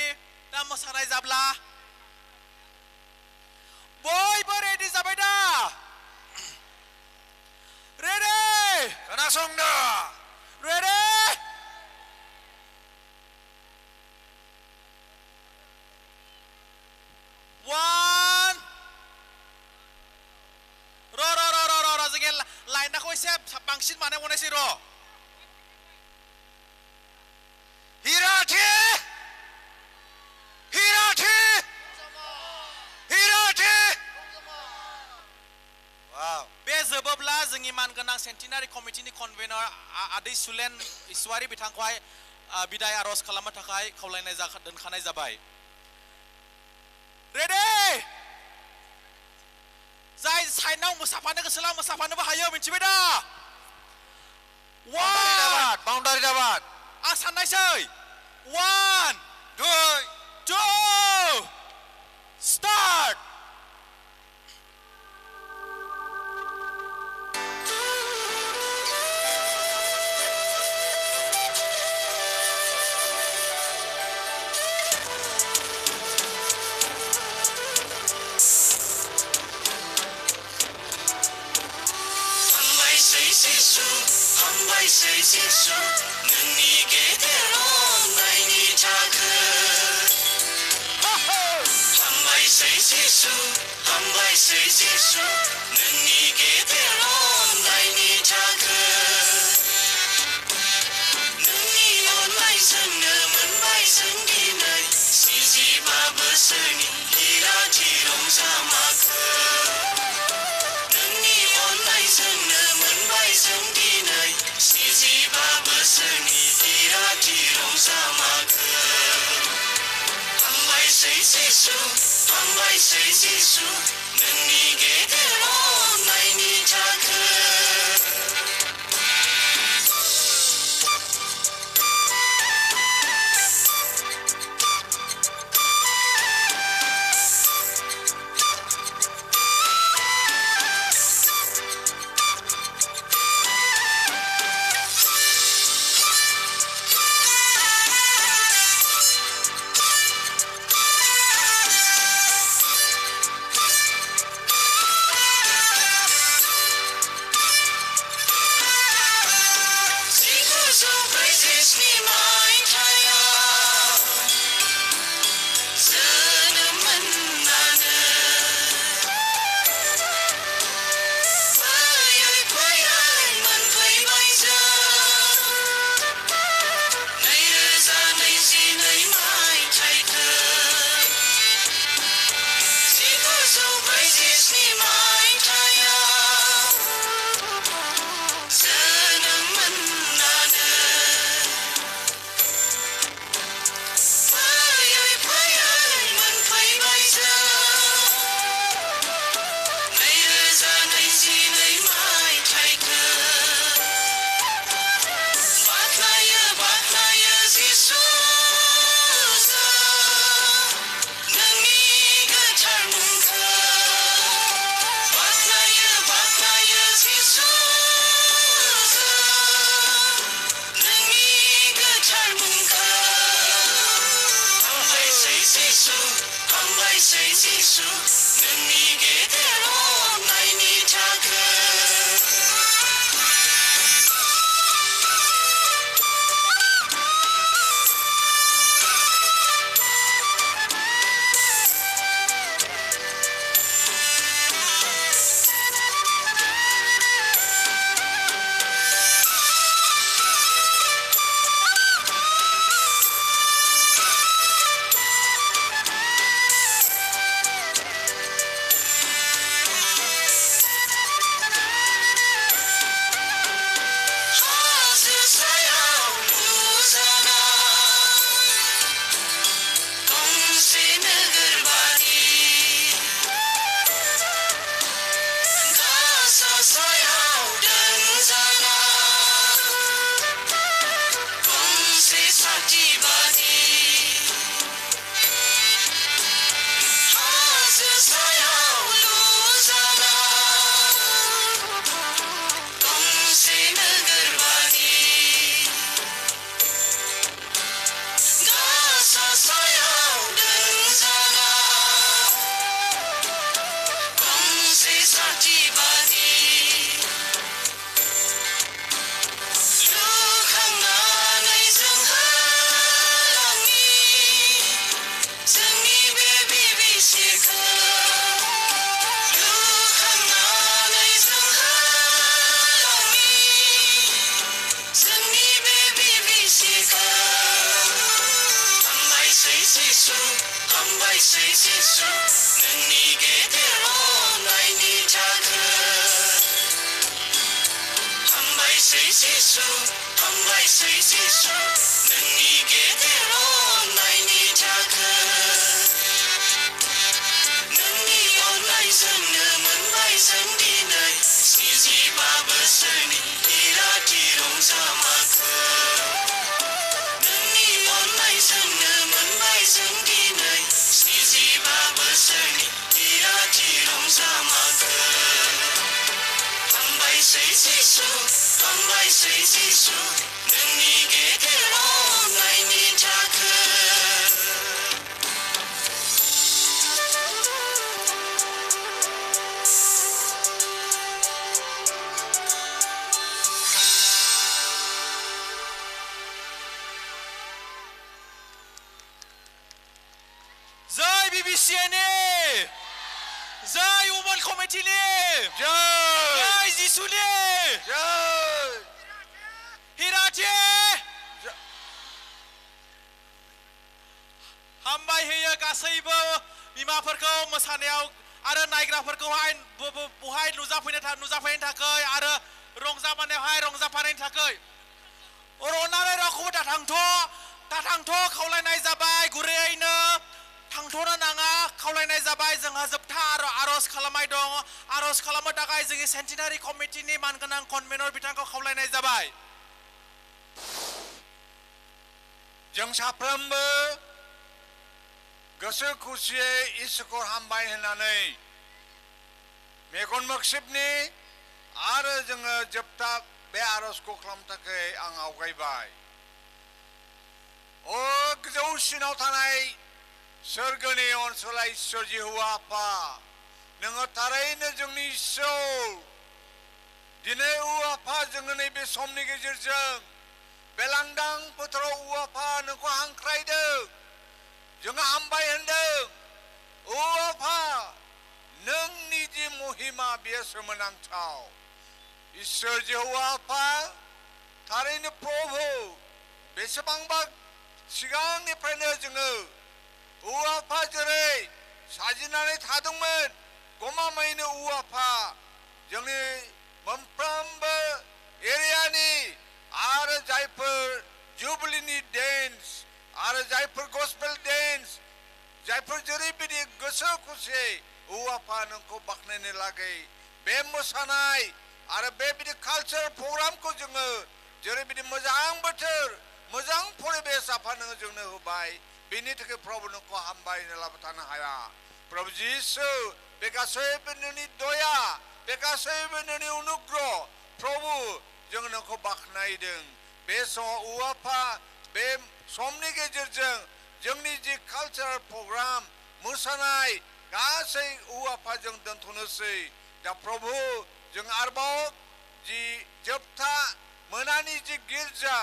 दा मोसानाय जाब्ला बयबो रेडि जाबाय दा रेडि खोनासंदो रेडि One. र जोंनि लाइनखौ एसे बांसिन बानायबावनायसै र हिराथि हिराथि हिराथि वाव बे जोबोब्ला जोंनि मानगोनां सेन्टिनारि कमिटिनि कनभेनर आदै सुलेन इसवारि बिथांखौहाय बिदाय आर'ज खालामनो थाखाय खावलायनाय दोनखानाय जाबाय रेडि जाय साइडआव मोसाफानो गोसोला मोसाफानोबो हायो मिथिबाय दा बाउन्डारि दाबाद आं साननायसै 1 2 start जिसु नोंनि गेदेराव नायनि थाखाय हामबायसै जिसु नोंनि गेदेराव नायनि थाखाय नोंनि अननायजोंनो मोनबाय जों दिनै 45 बोसोरनि हिराथि रंजामाखो नोंनि अननायजोंनो मोनबाय जों दिनै 45 बोसोरनि हिराथि रंजामाखो हामबायसै जिसु नोंनि गेदेराव नायनि थाखाय हामबायसै जिसु नोंनि गेदेर अननायनि थाखाय हामबायसै जिसु नोंनि गेदेर अननायनि थाखाय हामबायसै जिसु नोंनि गेदेर अननायनि थाखाय नोंनि अननायजोंनो मोनबाय जों दिनै 75 बोसोरनि इराथि रंजामाखो नोंनि अननायजोंनो मोनबाय जों दिनै 75 बोसोरनि इराथि रंजामाखो हामबायसै जिसु नोंनि गेदेर अननायनि थाखाय जय बिबिसिएनि जय उमन कमिटिनि जय जिसुनि जय हिराथि हामबाय होयो गासैबो बिमाफोरखौ मोसानायाव आरो नायग्राफोरखौहाय बहाय नुजाफैनो थाखाय आरो रंजाफानायावहाय रंजाफानायनि थाखाय अननानै रावखौबो दाथांथ' खावलायनाय जाबाय गुरैयैनो थांथ'नो नाङा खावलायनाय जाबाय जोंहा जोबथा आर'ज खालामनाय दं आर'ज खालामनो थाखाय जोंनि सेन्टिनारि कमिटिनि मानगोनां कनभेनर बिथांखौ खावलायनाय जाबाय जों साफ्रोमबो गोसो खुसियै इसोरखौ हामबाय होननानै मेगन मोख्सिबनि आरो जोङो जोबथा बे आर'जखौ खालामनो थाखाय आं आवगायबाय गोजौसिनाव थानाय सोरगोनि अनसला इसोर जिहुवा आफा नोङो थारैनो जोंनि इसोर दिनै आफा जोङो नैबे समनि गेजेरजों बे लांदां फोथाराव आफा नोंखौ हांख्रायदों जोङो हामबाय होनदों आफा नोंनि जि महिमा बेयो सोमोनांथाव इसोर जिहुवा आफा थारैनो प्रभु बेसेबांबा सिगांनिफ्रायनो जोङो आफा जेरै साजिनानै थादोंमोन गमामायैनो आफा जोंनि मोनफ्रोमबो एरियानि आरो जायफोर जुबलिनि डेन्स आरो जायफोर गस्पेल डेन्स जायफोर जेरैबायदि गोसो खुसियै आफा नोंखौ बाख्नायनो लागै बे मोसानाय आरो बेबायदि कालचार प्रग्रामखौ जोङो जेरैबायदि मोजां बोथोर मोजां परिबेस आफा नोङो जोंनो होबाय बेनि थाखाय प्रभु नोंखौ हामबाय होनो लाबो थानो हाया प्रभु जिसु बे गासैबो नोंनि दया बे गासैबो नोंनि अनुग्रह प्रभु जों नोंखौ बाख्नायदों बे समाव आफा बे समनि गेजेरजों जोंनि जि कालचार प्रग्राम मोसानाय गासै आफाजों दोनथ'नोसै दा प्रभु जों आरोबाव जि जोबथा मोनानि जि गिर्जा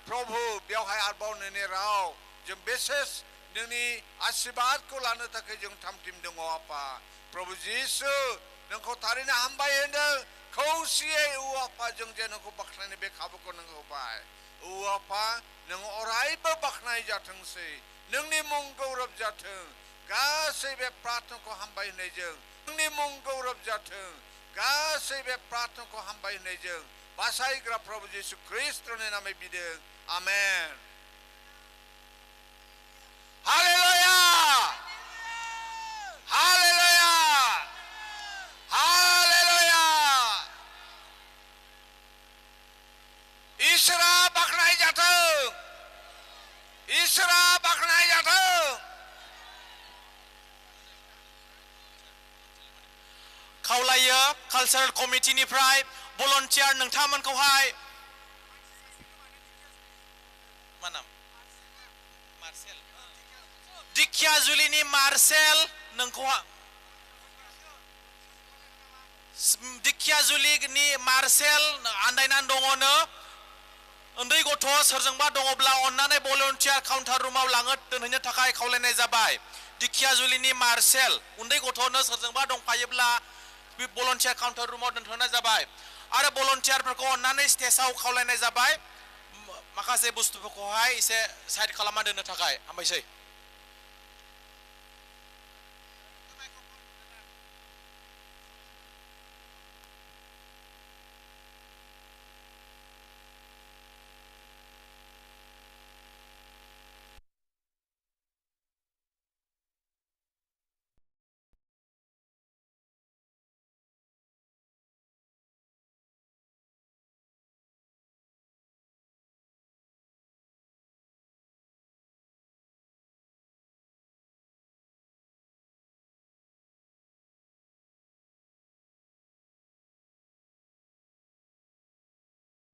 प्रभु बेवहाय आरोबाव नोंनि राव जों बेसेस नोंनि आशीर्बादखौ लानो थाखाय जों थामथिम दङ आफा प्रभु जिसु नोंखौ थारैनो हामबाय होदों खौसेयै आफाजों जे नोंखौ बाख्नायनो बे खाबुखौ नों होबाय आफा नों अरायबो बाख्नाय जाथोंसै नोंनि मुं गौरब जाथों गासै बे प्रार्थनाखौ हामबाय होनायजों नोंनि मुं गौरब जाथों गासै बे प्रार्थनाखौ हामबाय होनायजों बासायग्रा प्रभु जिसु ख्रिस्टनि नामै बिदों आमेन हालेलुया हालेलुया हालेलुया इसोरा बाख्नाय जाथों इसोरा बाख्नाय जाथों खावलायो कालचारेल कमिटिनिफ्राय भलन्टियार नोंथांमोनखौहाय मा नाम मार्सेल दिखियाजुलिनि मार्सेल नोंखौहा दिखियाजुलिनि मार्सेल आन्दायनानै दङनो उन्दै गथ' सोरजोंबा दङब्ला अन्नानै भलन्टियार काउन्टार रुमाव लाङो दोनहैनो थाखाय खावलायनाय जाबाय दिखियाजुलिनि मार्सेल उन्दै गथ'नो सोरजोंबा दंफायोब्ला बे भलन्टियार काउन्टार रुमाव दोनथ'नाय जाबाय आरो भलन्टियारफोरखौ अन्नानै स्टेजआव खावलायनाय जाबाय माखासे बुस्थुफोरखौहाय एसे साइड खालामना दोननो थाखाय हामबायसै